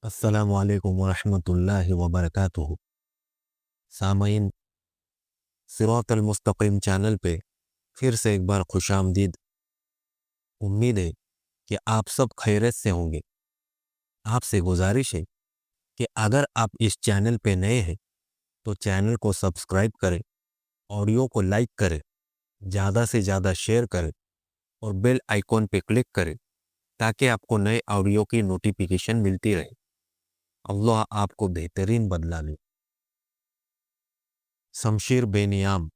अस्सलामु अलैकुम वरहमतुल्लाहि वबरकातुहू। सामईन, सिरातल मुस्तकीम चैनल पे फिर से एक बार खुशामदीद। उम्मीद है कि आप सब खैरियत से होंगे। आपसे गुजारिश है कि अगर आप इस चैनल पे नए हैं तो चैनल को सब्सक्राइब करें, ऑडियो को लाइक करें, ज़्यादा से ज़्यादा शेयर करें और बेल आइकॉन पे क्लिक करें ताकि आपको नए ऑडियो की नोटिफिकेशन मिलती रहे। अल्लाह आपको बेहतरीन बदला दे। शमशीर बेनियाम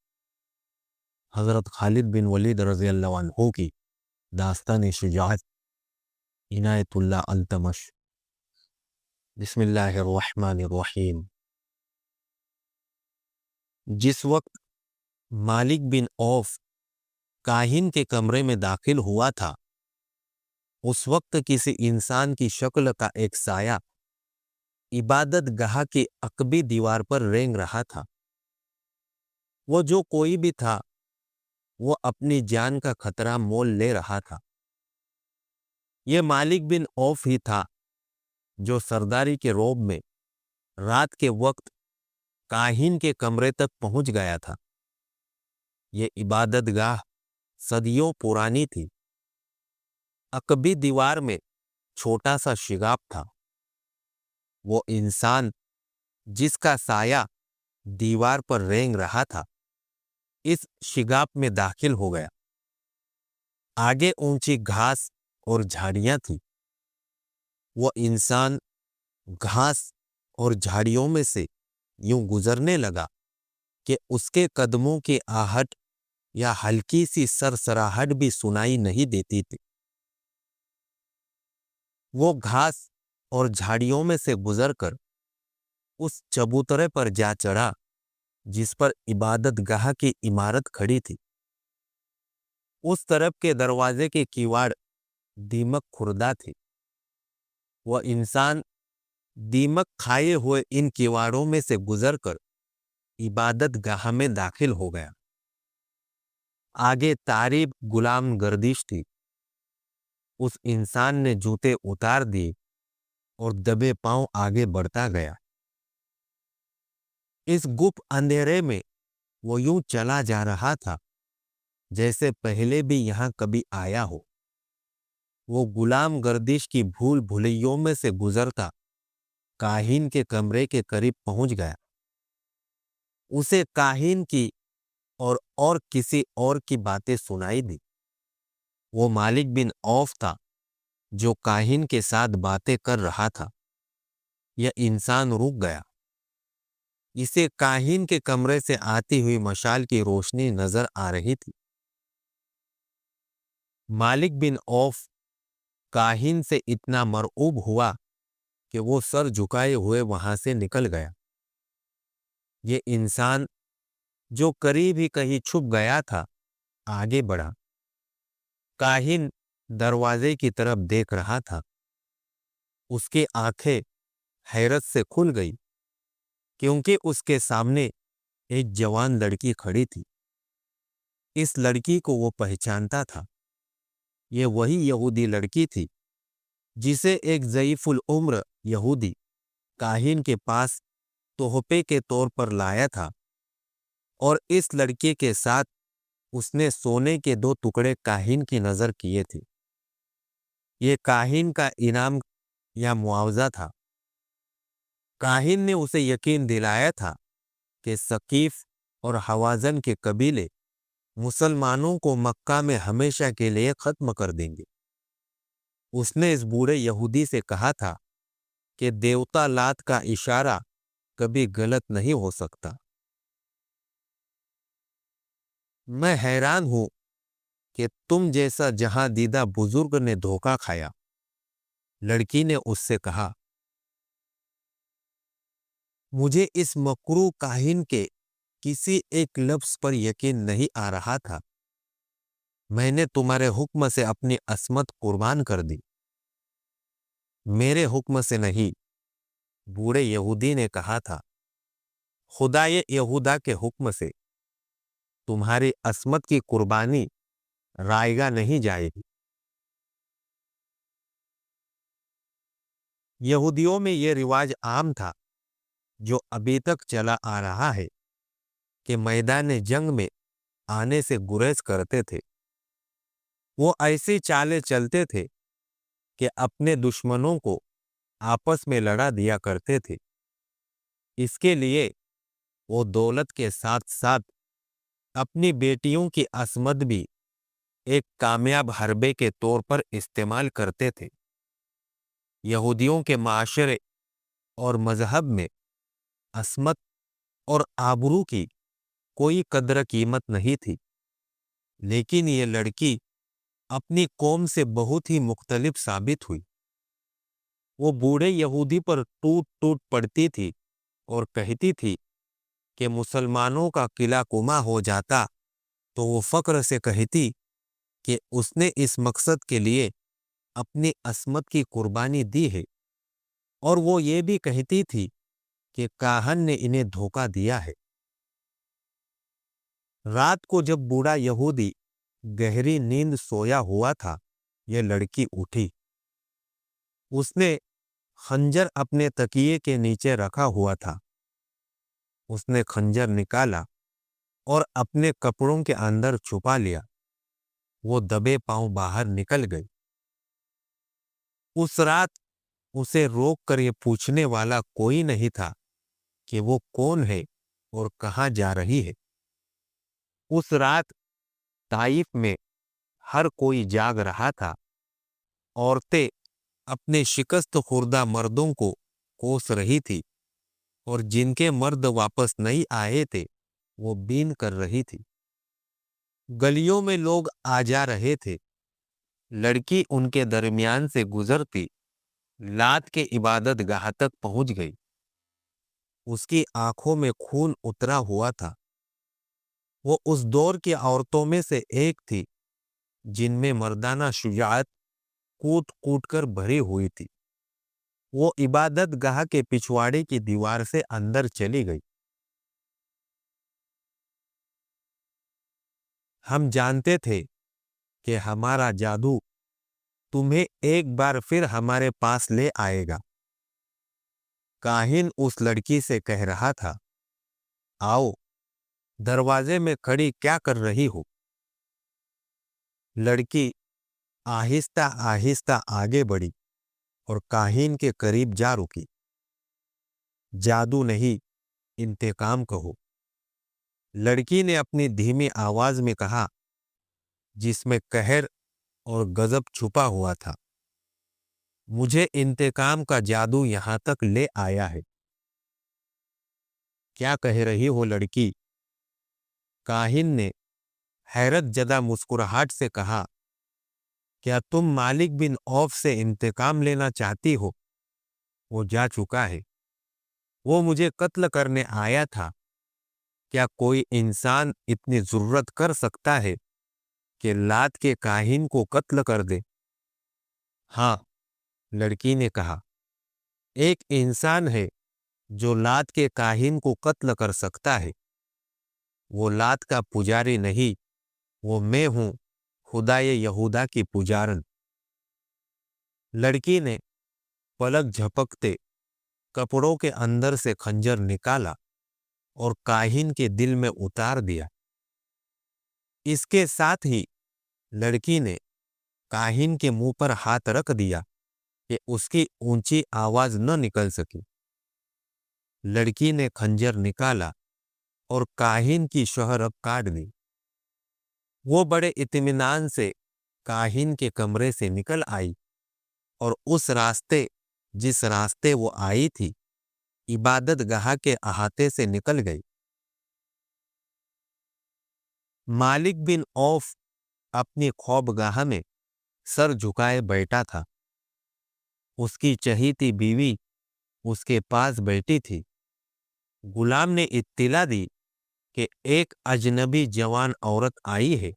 हज़रत खालिद बिन वलीद रज़ी अल्लाह अन्हु की दास्तान शुजाअत इनायतुल्लाह अल्तमश। बिस्मिल्लाहिर्रहमानिर्रहीम। जिस वक्त मालिक बिन औफ काहिन के कमरे में दाखिल हुआ था, उस वक्त किसी इंसान की शक्ल का एक साया इबादत गाह की अकबी दीवार पर रेंग रहा था। वो जो कोई भी था, वो अपनी जान का खतरा मोल ले रहा था। ये मालिक बिन औफ ही था जो सरदारी के रोब में रात के वक्त काहिन के कमरे तक पहुंच गया था। ये इबादत गाह सदियों पुरानी थी। अकबी दीवार में छोटा सा शिगाफ था। वो इंसान जिसका साया दीवार पर रेंग रहा था, इस शिगाफ में दाखिल हो गया। आगे ऊंची घास और झाड़ियां थी। वो इंसान घास और झाड़ियों में से यूं गुजरने लगा कि उसके कदमों की आहट या हल्की सी सरसराहट भी सुनाई नहीं देती थी। वो घास और झाड़ियों में से गुजरकर उस चबूतरे पर जा चढ़ा जिस पर इबादत गाह की इमारत खड़ी थी। उस तरफ के दरवाजे की किवाड़ दीमक खुर्दा थी। वह इंसान दीमक खाए हुए इन किवाड़ों में से गुजरकर इबादत गाह में दाखिल हो गया। आगे तारीब गुलाम गर्दिश थी। उस इंसान ने जूते उतार दिए और दबे पांव आगे बढ़ता गया। इस गुप्त अंधेरे में वो यूं चला जा रहा था जैसे पहले भी यहां कभी आया हो। वो गुलाम गर्दिश की भूल भुलैयों में से गुजरता काहिन के कमरे के करीब पहुंच गया। उसे काहिन की और किसी और की बातें सुनाई दी। वो मालिक बिन औफ था जो काहिन के साथ बातें कर रहा था। यह इंसान रुक गया। इसे काहिन के कमरे से आती हुई मशाल की रोशनी नजर आ रही थी। मालिक बिन औफ काहिन से इतना मरऊब हुआ कि वो सर झुकाए हुए वहां से निकल गया। ये इंसान जो करीब ही कहीं छुप गया था, आगे बढ़ा। काहिन दरवाजे की तरफ देख रहा था। उसकी आंखें हैरत से खुल गई क्योंकि उसके सामने एक जवान लड़की खड़ी थी। इस लड़की को वो पहचानता था। ये वही यहूदी लड़की थी जिसे एक ज़ईफुल उम्र यहूदी काहिन के पास तोहफे के तौर पर लाया था और इस लड़के के साथ उसने सोने के 2 टुकड़े काहिन की नजर किए थे। ये काहिन का इनाम या मुआवजा था। काहिन ने उसे यकीन दिलाया था कि सकीफ और हवाजन के कबीले मुसलमानों को मक्का में हमेशा के लिए खत्म कर देंगे। उसने इस बूढ़े यहूदी से कहा था कि देवता लात का इशारा कभी गलत नहीं हो सकता। मैं हैरान हूं कि तुम जैसा जहां दीदा बुजुर्ग ने धोखा खाया। लड़की ने उससे कहा, मुझे इस मकरू काहिन के किसी एक लफ्ज पर यकीन नहीं आ रहा था। मैंने तुम्हारे हुक्म से अपनी अस्मत कुर्बान कर दी। मेरे हुक्म से नहीं, बूढ़े यहूदी ने कहा था, खुदाए यहूदा के हुक्म से तुम्हारी अस्मत की कुर्बानी रायगा नहीं जाएगी। यहूदियों में ये रिवाज आम था, जो अभी तक चला आ रहा है, कि मैदान जंग में आने से गुरेज करते थे। वो ऐसी चालें चलते थे कि अपने दुश्मनों को आपस में लड़ा दिया करते थे। इसके लिए वो दौलत के साथ साथ अपनी बेटियों की अस्मत भी एक कामयाब हरबे के तौर पर इस्तेमाल करते थे। यहूदियों के माशरे और मजहब में अस्मत और आबरू की कोई कद्र कीमत नहीं थी, लेकिन ये लड़की अपनी कौम से बहुत ही मुख्तलिफ साबित हुई। वो बूढ़े यहूदी पर टूट टूट पड़ती थी और कहती थी कि मुसलमानों का किला कुमा हो जाता तो वो फक्र से कहती कि उसने इस मकसद के लिए अपनी अस्मत की कुर्बानी दी है। और वो ये भी कहती थी कि काहन ने इन्हें धोखा दिया है। रात को जब बूढ़ा यहूदी गहरी नींद सोया हुआ था, यह लड़की उठी। उसने खंजर अपने तकिए के नीचे रखा हुआ था। उसने खंजर निकाला और अपने कपड़ों के अंदर छुपा लिया। वो दबे पांव बाहर निकल गई। उस रात उसे रोक कर ये पूछने वाला कोई नहीं था कि वो कौन है और कहां जा रही है। उस रात ताइफ में हर कोई जाग रहा था। औरतें अपने शिकस्त खुर्दा मर्दों को कोस रही थी और जिनके मर्द वापस नहीं आए थे वो बीन कर रही थी। गलियों में लोग आ जा रहे थे। लड़की उनके दरमियान से गुजरती लात के इबादत गाह तक पहुंच गई। उसकी आंखों में खून उतरा हुआ था। वो उस दौर की औरतों में से एक थी जिनमें मर्दाना शुजाअत कूट कूट कर भरी हुई थी। वो इबादत गाह के पिछवाड़े की दीवार से अंदर चली गई। हम जानते थे कि हमारा जादू तुम्हें एक बार फिर हमारे पास ले आएगा। काहिन उस लड़की से कह रहा था, आओ, दरवाजे में खड़ी क्या कर रही हो। लड़की आहिस्ता आहिस्ता आगे बढ़ी और काहिन के करीब जा रुकी। जादू नहीं, इंतकाम कहो, लड़की ने अपनी धीमी आवाज में कहा, जिसमें कहर और गजब छुपा हुआ था। मुझे इंतकाम का जादू यहां तक ले आया है। क्या कह रही हो लड़की? काहिन ने हैरत जदा मुस्कुराहट से कहा, क्या तुम मालिक बिन औफ से इंतकाम लेना चाहती हो? वो जा चुका है। वो मुझे कत्ल करने आया था। क्या कोई इंसान इतनी जुर्रत कर सकता है कि लात के काहिन को कत्ल कर दे? हाँ, लड़की ने कहा, एक इंसान है जो लात के काहिन को कत्ल कर सकता है। वो लात का पुजारी नहीं, वो मैं हूं, खुदाए यहूदा की पुजारन। लड़की ने पलक झपकते कपड़ों के अंदर से खंजर निकाला और काहिन के दिल में उतार दिया। इसके साथ ही लड़की ने काहिन के मुंह पर हाथ रख दिया कि उसकी ऊंची आवाज न निकल सकी। लड़की ने खंजर निकाला और काहिन की शहरब काट दी। वो बड़े इत्मीनान से काहिन के कमरे से निकल आई और उस रास्ते जिस रास्ते वो आई थी, इबादत गाह के अहाते से निकल गई। मालिक बिन औफ अपनी खौबगाह में सर झुकाए बैठा था। उसकी चहीती बीवी उसके पास बैठी थी। गुलाम ने इत्तिला दी कि एक अजनबी जवान औरत आई है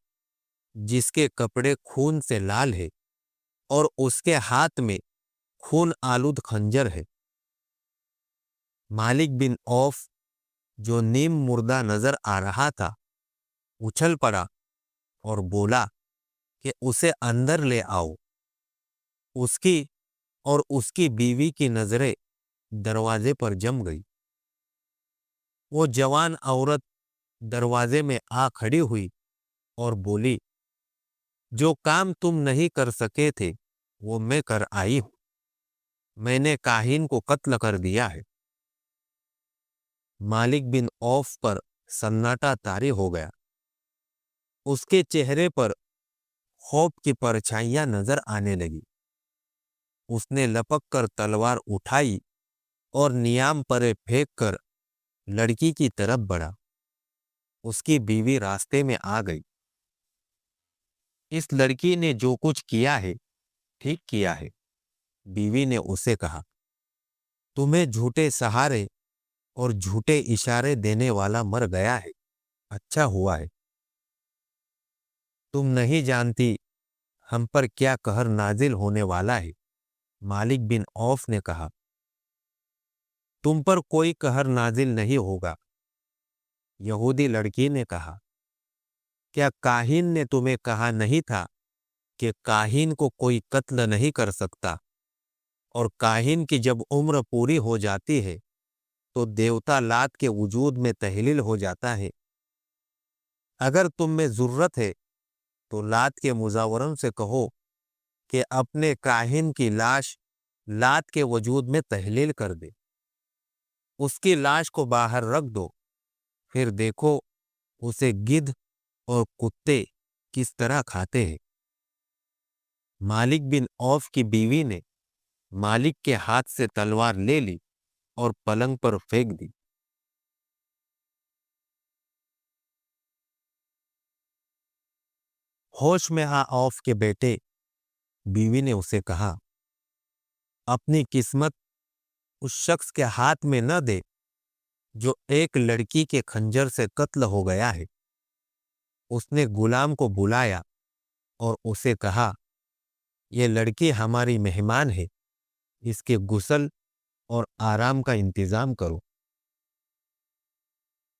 जिसके कपड़े खून से लाल है और उसके हाथ में खून आलूद खंजर है। मालिक बिन औफ, जो नीम मुर्दा नजर आ रहा था, उछल पड़ा और बोला कि उसे अंदर ले आओ। उसकी اور اس کی بیوی کی نظریں دروازے پر جم گئی۔ وہ جوان عورت دروازے میں آ کھڑی ہوئی اور بولی، جو کام تم نہیں کر سکے تھے وہ میں کر آئی ہوں۔ میں نے کاہن کو قتل کر دیا ہے۔ مالک بن عوف پر سناٹا طاری ہو گیا۔ اس کے چہرے پر خوف کی پرچھائیاں نظر آنے لگی۔ اس نے لپک کر تلوار اٹھائی اور نیام پرے پھینک کر لڑکی کی طرف بڑھا۔ اس کی بیوی راستے میں آ گئی۔ اس لڑکی نے جو کچھ کیا ہے ٹھیک کیا ہے، بیوی نے اسے کہا۔ تمہیں جھوٹے سہارے اور جھوٹے اشارے دینے والا مر گیا ہے، اچھا ہوا ہے۔ تم نہیں جانتی ہم پر کیا قہر نازل ہونے والا ہے، مالک بن عوف نے کہا۔ تم پر کوئی قہر نازل نہیں ہوگا، یہودی لڑکی نے کہا۔ کیا کاہن نے تمہیں کہا نہیں تھا کہ کاہن کو کوئی قتل نہیں کر سکتا، اور کاہن کی جب عمر پوری ہو جاتی ہے تو دیوتا لات کے وجود میں تحلیل ہو جاتا ہے؟ اگر تم میں ضرورت ہے تو لات کے مزاوروں سے کہو کہ اپنے کاہن کی لاش لات کے وجود میں تحلیل کر دے۔ اس کی لاش کو باہر رکھ دو، پھر دیکھو اسے گدھ اور کتے کس طرح کھاتے ہیں۔ مالک بن عوف کی بیوی نے مالک کے ہاتھ سے تلوار لے لی اور پلنگ پر پھینک دی۔ ہوش میں آ عوف کے بیٹے، بیوی نے اسے کہا، اپنی قسمت اس شخص کے ہاتھ میں نہ دے جو ایک لڑکی کے خنجر سے قتل ہو گیا ہے۔ اس نے غلام کو بلایا اور اسے کہا، یہ لڑکی ہماری مہمان ہے، اس کے غسل اور آرام کا انتظام کرو۔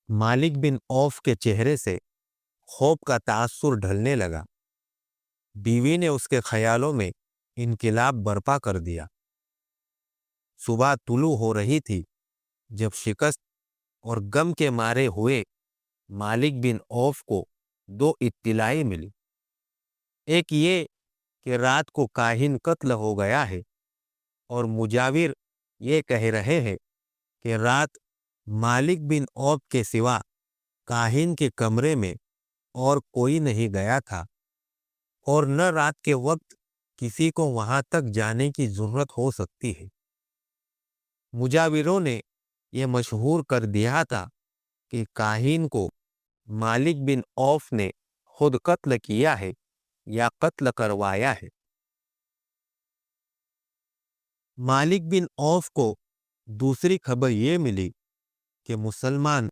مالک بن عوف کے چہرے سے خوف کا تاثر ڈھلنے لگا۔ بیوی نے اس کے خیالوں میں انقلاب برپا کر دیا۔ صبح طلوع ہو رہی تھی جب شکست اور غم کے مارے ہوئے مالک بن عوف کو دو اطلاعیں ملی۔ ایک یہ کہ رات کو کاہن قتل ہو گیا ہے، اور مجاور یہ کہہ رہے ہیں کہ رات مالک بن عوف کے سوا کاہن کے کمرے میں اور کوئی نہیں گیا تھا، اور نہ رات کے وقت کسی کو وہاں تک جانے کی ضرورت ہو سکتی ہے۔ مجاوروں نے یہ مشہور کر دیا تھا کہ کاہن کو مالک بن عوف نے خود قتل کیا ہے یا قتل کروایا ہے۔ مالک بن عوف کو دوسری خبر یہ ملی کہ مسلمان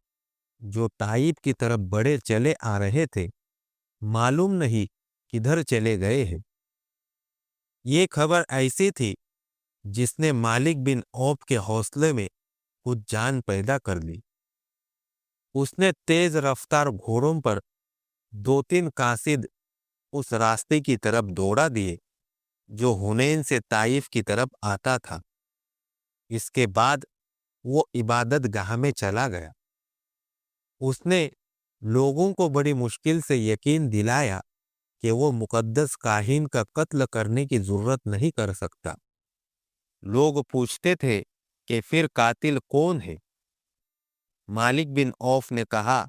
جو طائف کی طرف بڑے چلے آ رہے تھے، معلوم نہیں کدھر چلے گئے ہیں۔ یہ خبر ایسی تھی جس نے مالک بن عوف کے حوصلے میں کچھ جان پیدا کر لی۔ اس نے تیز رفتار گھوڑوں پر دو تین قاصد اس راستے کی طرف دوڑا دیے جو حنین سے طائف کی طرف آتا تھا۔ اس کے بعد وہ عبادت گاہ میں چلا گیا۔ اس نے لوگوں کو بڑی مشکل سے یقین دلایا کہ وہ مقدس کاہن کا قتل کرنے کی ضرورت نہیں کر سکتا۔ لوگ پوچھتے تھے کہ پھر قاتل کون ہے؟ مالک بن عوف نے کہا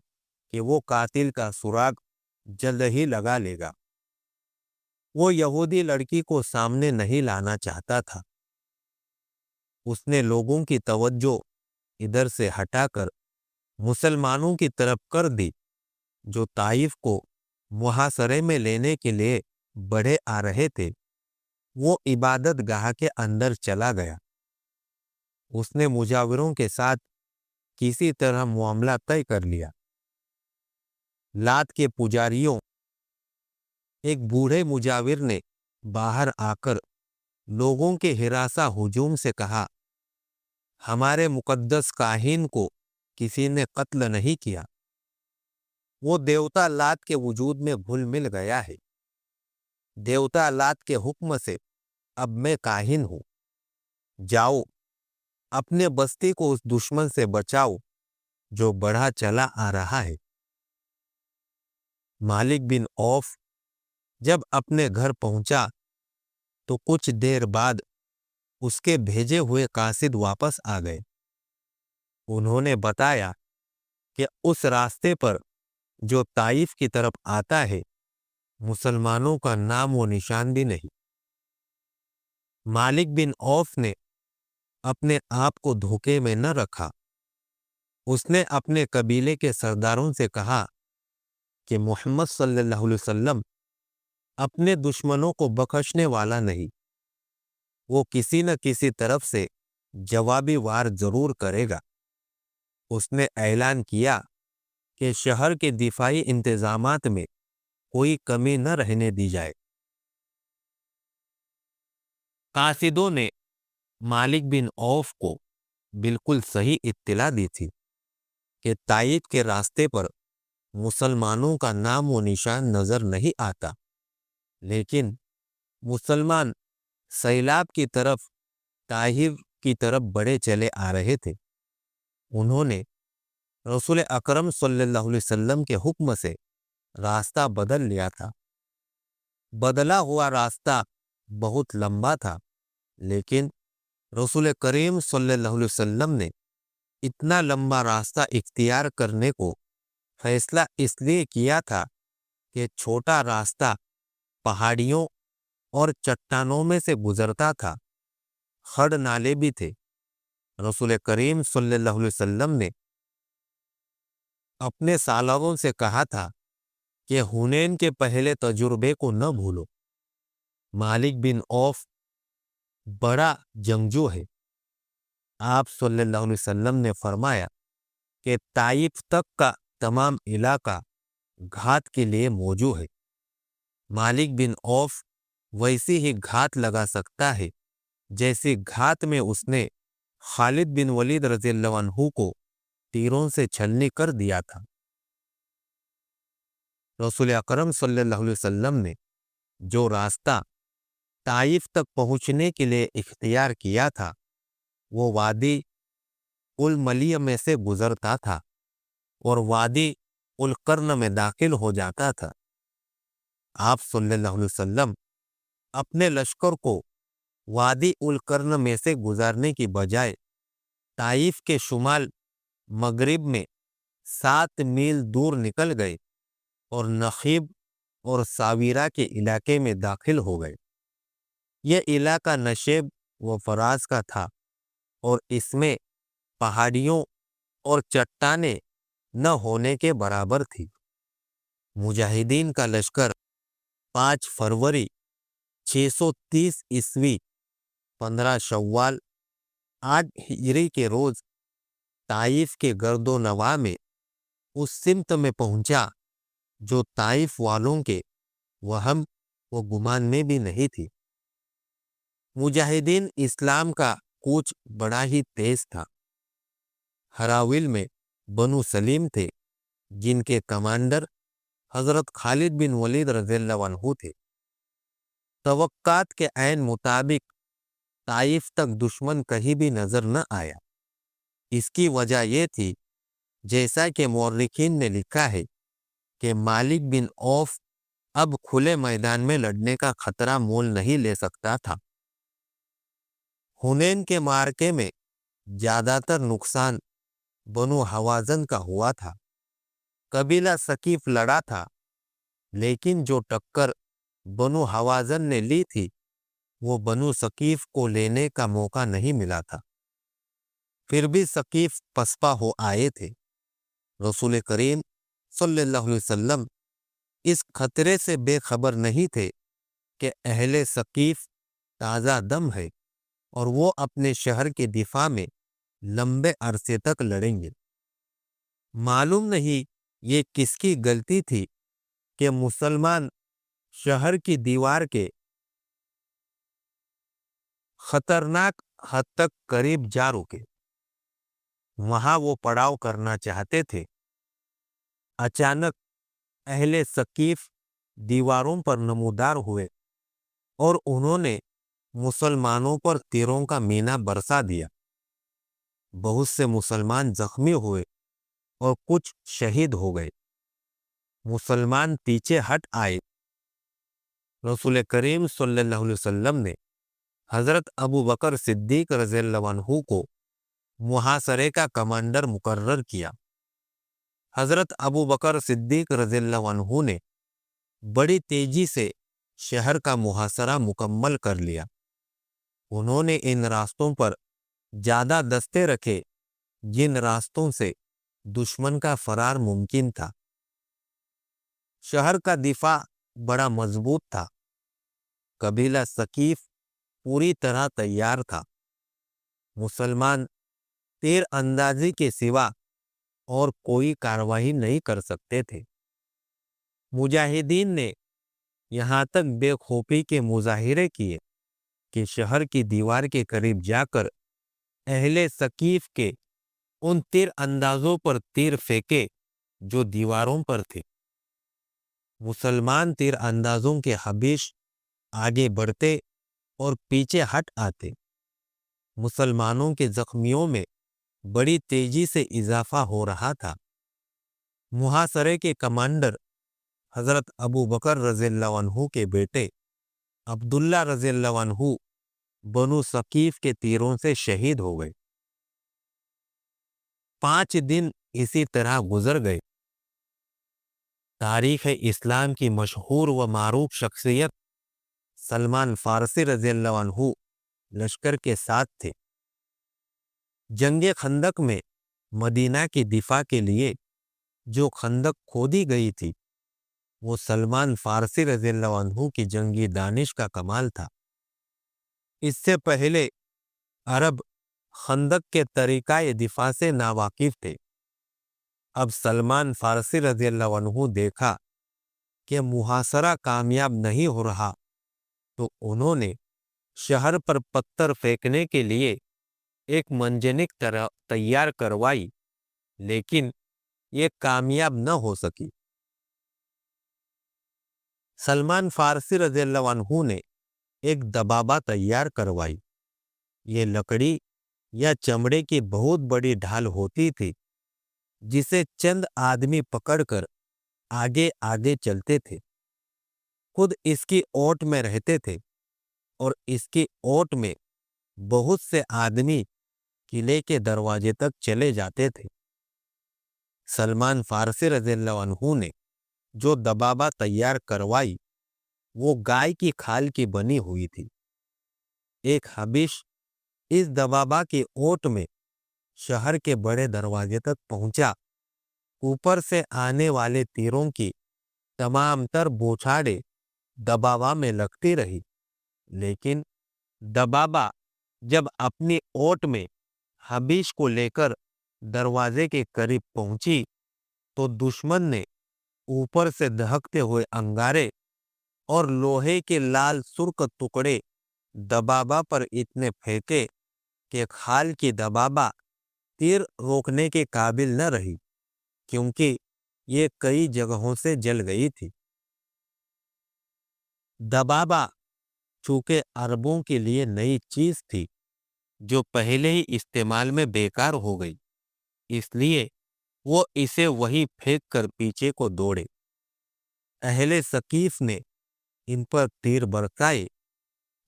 کہ وہ قاتل کا سراغ جلد ہی لگا لے گا۔ وہ یہودی لڑکی کو سامنے نہیں لانا چاہتا تھا۔ اس نے لوگوں کی توجہ ادھر سے ہٹا کر مسلمانوں کی طرف کر دی جو طائف کو محاصرے میں لینے کے لیے بڑھے آ رہے تھے۔ وہ عبادت گاہ کے اندر چلا گیا۔ اس نے مجاوروں کے ساتھ کسی طرح معاملہ طے کر لیا۔ لات کے پجاریوں، ایک بوڑھے مجاور نے باہر آ کر لوگوں کے ہراساں ہجوم سے کہا، ہمارے مقدس کاہن کو کسی نے قتل نہیں کیا، وہ دیوتا لات کے وجود میں گھل مل گیا ہے۔ دیوتا لات کے حکم سے اب میں کاہن ہوں۔ جاؤ اپنے بستی کو اس دشمن سے بچاؤ جو بڑھا چلا آ رہا ہے۔ مالک بن اوف جب اپنے گھر پہنچا تو کچھ دیر بعد اس کے بھیجے ہوئے قاصد واپس آ گئے۔ انہوں نے بتایا کہ اس راستے پر جو طائف کی طرف آتا ہے مسلمانوں کا نام و نشان بھی نہیں۔ مالک بن اوف نے اپنے آپ کو دھوکے میں نہ رکھا۔ اس نے اپنے قبیلے کے سرداروں سے کہا کہ محمد صلی اللہ علیہ وسلم اپنے دشمنوں کو بخشنے والا نہیں، وہ کسی نہ کسی طرف سے جوابی وار ضرور کرے گا۔ اس نے اعلان کیا کہ شہر کے دفاعی انتظامات میں کوئی کمی نہ رہنے دی جائے۔ قاصدوں نے مالک بن اوف کو بالکل صحیح اطلاع دی تھی کہ طائف کے راستے پر مسلمانوں کا نام و نشان نظر نہیں آتا، لیکن مسلمان سیلاب کی طرف طائف کی طرف بڑھے چلے آ رہے تھے۔ انہوں نے رسول اکرم صلی اللہ علیہ وسلم کے حکم سے راستہ بدل لیا تھا۔ بدلا ہوا راستہ بہت لمبا تھا، لیکن رسول کریم صلی اللہ علیہ وسلم نے اتنا لمبا راستہ اختیار کرنے کو فیصلہ اس لیے کیا تھا کہ چھوٹا راستہ پہاڑیوں اور چٹانوں میں سے گزرتا تھا، کھڈ نالے بھی تھے۔ رسول کریم صلی اللہ علیہ وسلم نے اپنے سالاروں سے کہا تھا کہ حنین کے پہلے تجربے کو نہ بھولو۔ مالک بن اوف بڑا جنگجو ہے۔ آپ صلی اللہ علیہ وسلم نے فرمایا کہ طائف تک کا تمام علاقہ گھات کے لیے موزوں ہے۔ مالک بن اوف ویسی ہی گھات لگا سکتا ہے جیسی گھات میں اس نے خالد بن ولید رضی اللہ عنہ کو تیروں سے چھلنی کر دیا تھا۔ رسول اکرم صلی اللہ علیہ وسلم نے جو راستہ طائف تک پہنچنے کے لیے اختیار کیا تھا وہ وادی الملیہ میں سے گزرتا تھا اور وادی القرن میں داخل ہو جاتا تھا۔ آپ صلی اللہ علیہ وسلم اپنے لشکر کو وادی القرن میں سے گزارنے کی بجائے طائف کے شمال مغرب میں 7 میل دور نکل گئے اور نخیب اور ساویرہ کے علاقے میں داخل ہو گئے۔ یہ علاقہ نشیب و فراز کا تھا اور اس میں پہاڑیوں اور چٹانیں نہ ہونے کے برابر تھی۔ مجاہدین کا لشکر 5 فروری 630 عیسوی 15 شوال 8 ہجری کے روز طائف کے گرد و نواح میں اس سمت میں پہنچا جو طائف والوں کے وہم و گمان میں بھی نہیں تھی۔ مجاہدین اسلام کا کوچ بڑا ہی تیز تھا۔ ہراول میں بنو سلیم تھے جن کے کمانڈر حضرت خالد بن ولید رضی اللہ عنہ تھے۔ توقعات کے عین مطابق طائف تک دشمن کہیں بھی نظر نہ آیا۔ اس کی وجہ یہ تھی، جیسا کہ مورخین نے لکھا ہے، کہ مالک بن اوف اب کھلے میدان میں لڑنے کا خطرہ مول نہیں لے سکتا تھا۔ حنین کے معرکے میں زیادہ تر نقصان بنو حوازن کا ہوا تھا۔ قبیلہ ثقیف لڑا تھا، لیکن جو ٹکر بنو حوازن نے لی تھی وہ بنو ثقیف کو لینے کا موقع نہیں ملا تھا۔ پھر بھی ثقیف پسپا ہو آئے تھے۔ رسول کریم صلی اللہ علیہ وسلم اس خطرے سے بے خبر نہیں تھے کہ اہل ثقیف تازہ دم ہے اور وہ اپنے شہر کے دفاع میں لمبے عرصے تک لڑیں گے۔ معلوم نہیں یہ کس کی غلطی تھی کہ مسلمان شہر کی دیوار کے خطرناک حد تک قریب جا رکے۔ وہاں وہ پڑاؤ کرنا چاہتے تھے۔ اچانک اہل ثقیف دیواروں پر نمودار ہوئے اور انہوں نے मुसलमानों पर तीरों का मीना बरसा दिया। बहुत से मुसलमान जख्मी हुए और कुछ शहीद हो गए। मुसलमान पीछे हट आए। रसूल करीम सल्लल्लाहु अलैहि वसल्लम ने हजरत अबू बकर सिद्दीक रज़ियल्लाहु अन्हु को मुहासरे का कमांडर मुकर्रर किया। हजरत अबू बकर सिद्दीक रज़ियल्लाहु अन्हु ने बड़ी तेजी से शहर का मुहासरा मुकम्मल कर लिया। उन्होंने इन रास्तों पर ज्यादा दस्ते रखे जिन रास्तों से दुश्मन का फरार मुमकिन था। शहर का दिफा बड़ा मजबूत था। कबीला सकीफ पूरी तरह तैयार था। मुसलमान तीर अंदाजी के सिवा और कोई कार्रवाई नहीं कर सकते थे। मुजाहिदीन ने यहां तक बेखौफी के मुजाहिरे किए कि शहर की दीवार के करीब जाकर अहले सकीफ के उन तीर अंदाजों पर तीर फेंके जो दीवारों पर थे। मुसलमान तीर अंदाजों के हबीश आगे बढ़ते और पीछे हट आते। मुसलमानों के जख्मियों में बड़ी तेजी से इजाफा हो रहा था। मुहासरे के कमांडर हजरत अबू बकर रज़ियल्लाहु अन्हु के बेटे अब्दुल्ला रज़ियल्लाहु अन्हु बनु सकीफ के तीरों से शहीद हो गए। 5 दिन इसी तरह गुजर गए। तारीख इस्लाम की मशहूर व मारूफ शख्सियत सलमान फारसी रज़ियल्लाहु अन्हु लश्कर के साथ थे। जंगे खंदक में मदीना की दिफा के लिए जो खंदक खोदी गई थी वो सलमान फारसी रज़ियल्लाहु अन्हु की जंगी दानिश का कमाल था। इससे पहले अरब खंदक के तरीकाए दिफा से नावाकिफ थे। अब सलमान फारसी रज़ियल्लाहु अन्हु देखा कि मुहासरा कामयाब नहीं हो रहा तो उन्होंने शहर पर पत्थर फेंकने के लिए एक मंजनिक तरह तैयार करवाई, लेकिन ये कामयाब न हो सकी। सलमान फारसी रज़ियल्लाहु अन्हु ने एक दबाबा तैयार करवाई। ये लकड़ी या चमड़े की बहुत बड़ी ढाल होती थी जिसे चंद आदमी पकड़कर आगे आगे चलते थे। खुद इसकी ओट में रहते थे और इसकी ओट में बहुत से आदमी किले के दरवाजे तक चले जाते थे। सलमान फारसी रज़ियल्लाहु अन्हु ने जो दबाबा तैयार करवाई वो गाय की खाल की बनी हुई थी। एक हबीश इस दबाबा की ओट में शहर के बड़े दरवाजे तक पहुंचा। ऊपर से आने वाले तीरों की तमाम तर बौछारें दबाबा में लगती रही, लेकिन दबाबा जब अपनी ओट में हबीश को लेकर दरवाजे के करीब पहुंची तो दुश्मन ने ऊपर से दहकते हुए अंगारे और लोहे के लाल सुर्ख टुकड़े दबाबा पर इतने फेंके कि खाल की दबाबा तीर रोकने के काबिल न रही, क्योंकि ये कई जगहों से जल गई थी। दबाबा चूंकि अरबों के लिए नई चीज थी जो पहले ही इस्तेमाल में बेकार हो गई, इसलिए वो इसे वही फेंक कर पीछे को दौड़े। अहले सकीफ ने इन पर तीर बरसाए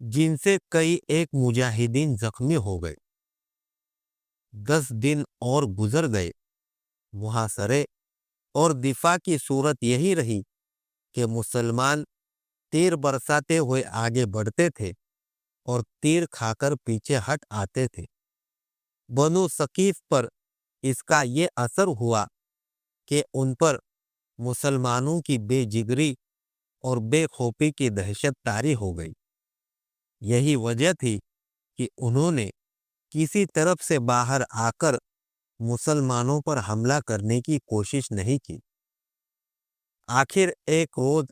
जिनसे कई एक मुजाहिदीन जख्मी हो गए। 10 दिन और गुजर गए। मुहासरे और दिफा की सूरत यही रही कि मुसलमान तीर बरसाते हुए आगे बढ़ते थे और तीर खाकर पीछे हट आते थे। बनु सकीफ पर इसका ये असर हुआ कि उन पर मुसलमानों की बेजिगरी और बेखौफी की दहशत तारी हो गई। यही वजह थी कि उन्होंने किसी तरफ से बाहर आकर मुसलमानों पर हमला करने की कोशिश नहीं की। आखिर एक रोज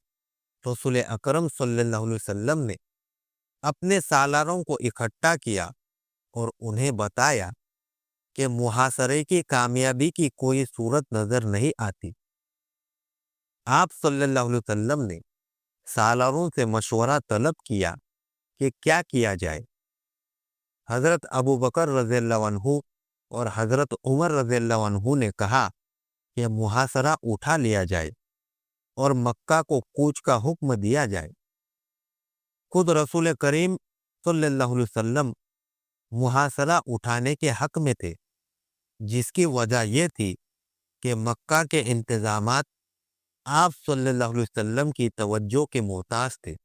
रसूल अकरम सल्लल्लाहु अलैहि वसल्लम ने अपने सालारों को इकट्ठा किया और उन्हें बताया कि मुहासरे की कामयाबी की कोई सूरत नजर नहीं आती। आप सल्लल्लाहु अलैहि वसल्लम ने सालारों से मशवरा तलब किया کہ کیا کیا جائے۔ حضرت ابو بکر رضی اللہ عنہ اور حضرت عمر رضی اللہ عنہ نے کہا کہ محاصرہ اٹھا لیا جائے اور مکہ کو کوچ کا حکم دیا جائے۔ خود رسول کریم صلی اللہ علیہ وسلم محاصرہ اٹھانے کے حق میں تھے، جس کی وجہ یہ تھی کہ مکہ کے انتظامات آپ صلی اللہ علیہ وسلم کی توجہ کے محتاج تھے۔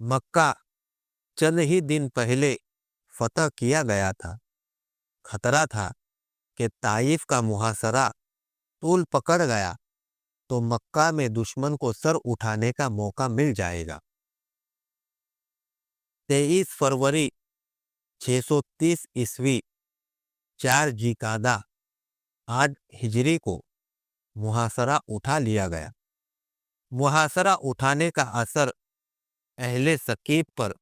مکہ چند ہی دن پہلے فتح کیا گیا تھا۔ خطرہ تھا کہ طائف کا محاصرہ طول پکڑ گیا تو مکہ میں دشمن کو سر اٹھانے کا موقع مل جائے گا۔ 23 فروری 630 عیسوی 4 ذوالقعدہ آج ہجری کو محاصرہ اٹھا لیا گیا۔ محاصرہ اٹھانے کا اثر اہل ثقیف پر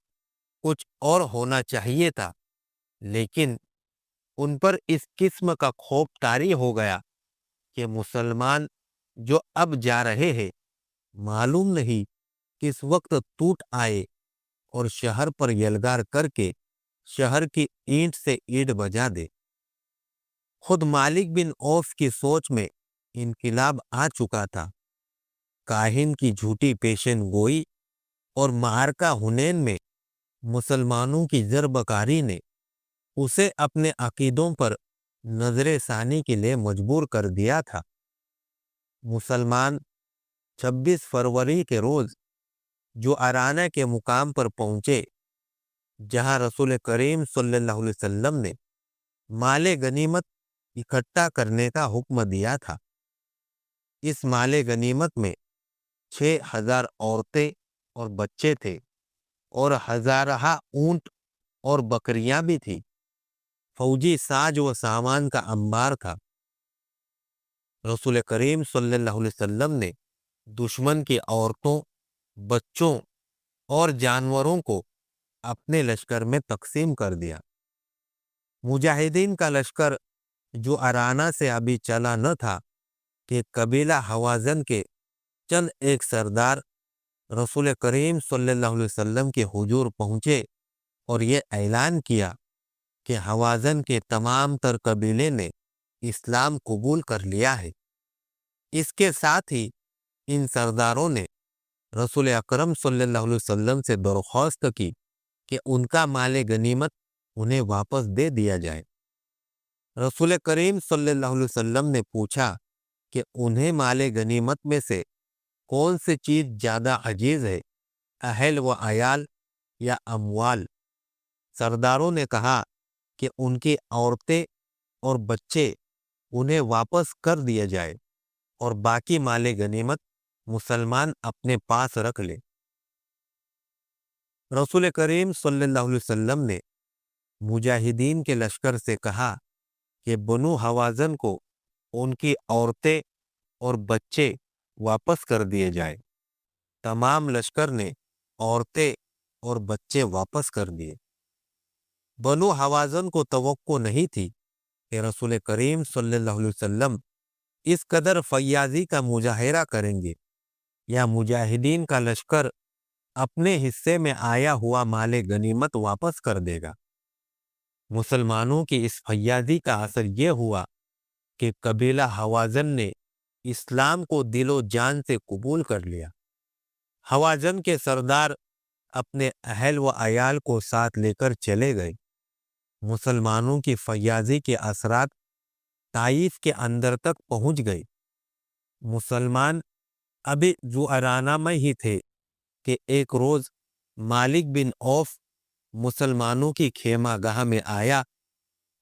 کچھ اور ہونا چاہیے تھا، لیکن ان پر اس قسم کا خوف طاری ہو گیا کہ مسلمان جو اب جا رہے ہیں معلوم نہیں کس وقت ٹوٹ آئے اور شہر پر یلغار کر کے شہر کی اینٹ سے اینٹ بجا دے۔ خود مالک بن عوف کی سوچ میں انقلاب آ چکا تھا۔ کاہن کی جھوٹی پیشن گوئی اور معرکہ حنین میں مسلمانوں کی ضربکاری نے اسے اپنے عقیدوں پر نظر ثانی کے لیے مجبور کر دیا تھا۔ مسلمان 26 فروری کے روز جو ارانہ کے مقام پر پہنچے، جہاں رسول کریم صلی اللہ علیہ وسلم نے مال غنیمت اکٹھا کرنے کا حکم دیا تھا۔ اس مال غنیمت میں 6000 عورتیں اور بچے تھے اور ہزارہ اونٹ اور بکریاں بھی تھی۔ فوجی ساز و سامان کا انبار تھا۔ رسول کریم صلی اللہ علیہ وسلم نے دشمن کی عورتوں، بچوں اور جانوروں کو اپنے لشکر میں تقسیم کر دیا۔ مجاہدین کا لشکر جو ارانہ سے ابھی چلا نہ تھا کہ قبیلہ حوازن کے چند ایک سردار رسول کریم صلی اللہ علیہ وسلم کے حضور پہنچے اور یہ اعلان کیا کہ حوازن کے تمام تر قبیلے نے اسلام قبول کر لیا ہے۔ اس کے ساتھ ہی ان سرداروں نے رسول اکرم صلی اللہ علیہ وسلم سے درخواست کی کہ ان کا مال غنیمت انہیں واپس دے دیا جائے۔ رسول کریم صلی اللہ علیہ وسلم نے پوچھا کہ انہیں مال غنیمت میں سے کون سی چیز زیادہ عزیز ہے، اہل و عیال یا اموال؟ سرداروں نے کہا کہ ان کی عورتیں اور بچے انہیں واپس کر دیا جائے اور باقی مال غنیمت مسلمان اپنے پاس رکھ لے۔ رسول کریم صلی اللہ علیہ وسلم نے مجاہدین کے لشکر سے کہا کہ بنو حوازن کو ان کی عورتیں اور بچے واپس کر دیے جائے۔ تمام لشکر نے عورتیں اور بچے واپس کر دیے۔ بنو حوازن کو توقع نہیں تھی کہ رسول کریم صلی اللہ علیہ وسلم اس قدر فیاضی کا مظاہرہ کریں گے یا مجاہدین کا لشکر اپنے حصے میں آیا ہوا مال غنیمت واپس کر دے گا۔ مسلمانوں کی اس فیاضی کا اثر یہ ہوا کہ قبیلہ حوازن نے اسلام کو دل و جان سے قبول کر لیا۔ حوازن کے سردار اپنے اہل و عیال کو ساتھ لے کر چلے گئے۔ مسلمانوں کی فیاضی کے اثرات طائف کے اندر تک پہنچ گئے۔ مسلمان ابھی ذوالارانہ میں ہی تھے کہ ایک روز مالک بن عوف مسلمانوں کی خیمہ گاہ میں آیا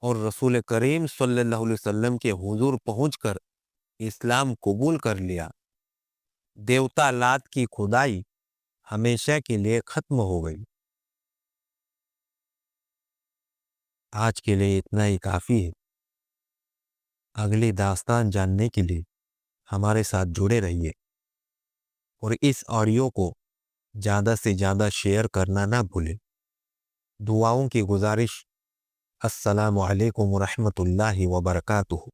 اور رسول کریم صلی اللہ علیہ وسلم کے حضور پہنچ کر اسلام قبول کر لیا۔ دیوتا لات کی خدائی ہمیشہ کے لیے ختم ہو گئی۔ آج کے لیے اتنا ہی کافی ہے۔ اگلی داستان جاننے کے لیے ہمارے ساتھ جڑے رہیے اور اس آڈیو کو زیادہ سے زیادہ شیئر کرنا نہ بھولیں۔ دعاؤں کی گزارش۔ السلام علیکم ورحمۃ اللہ وبرکاتہ۔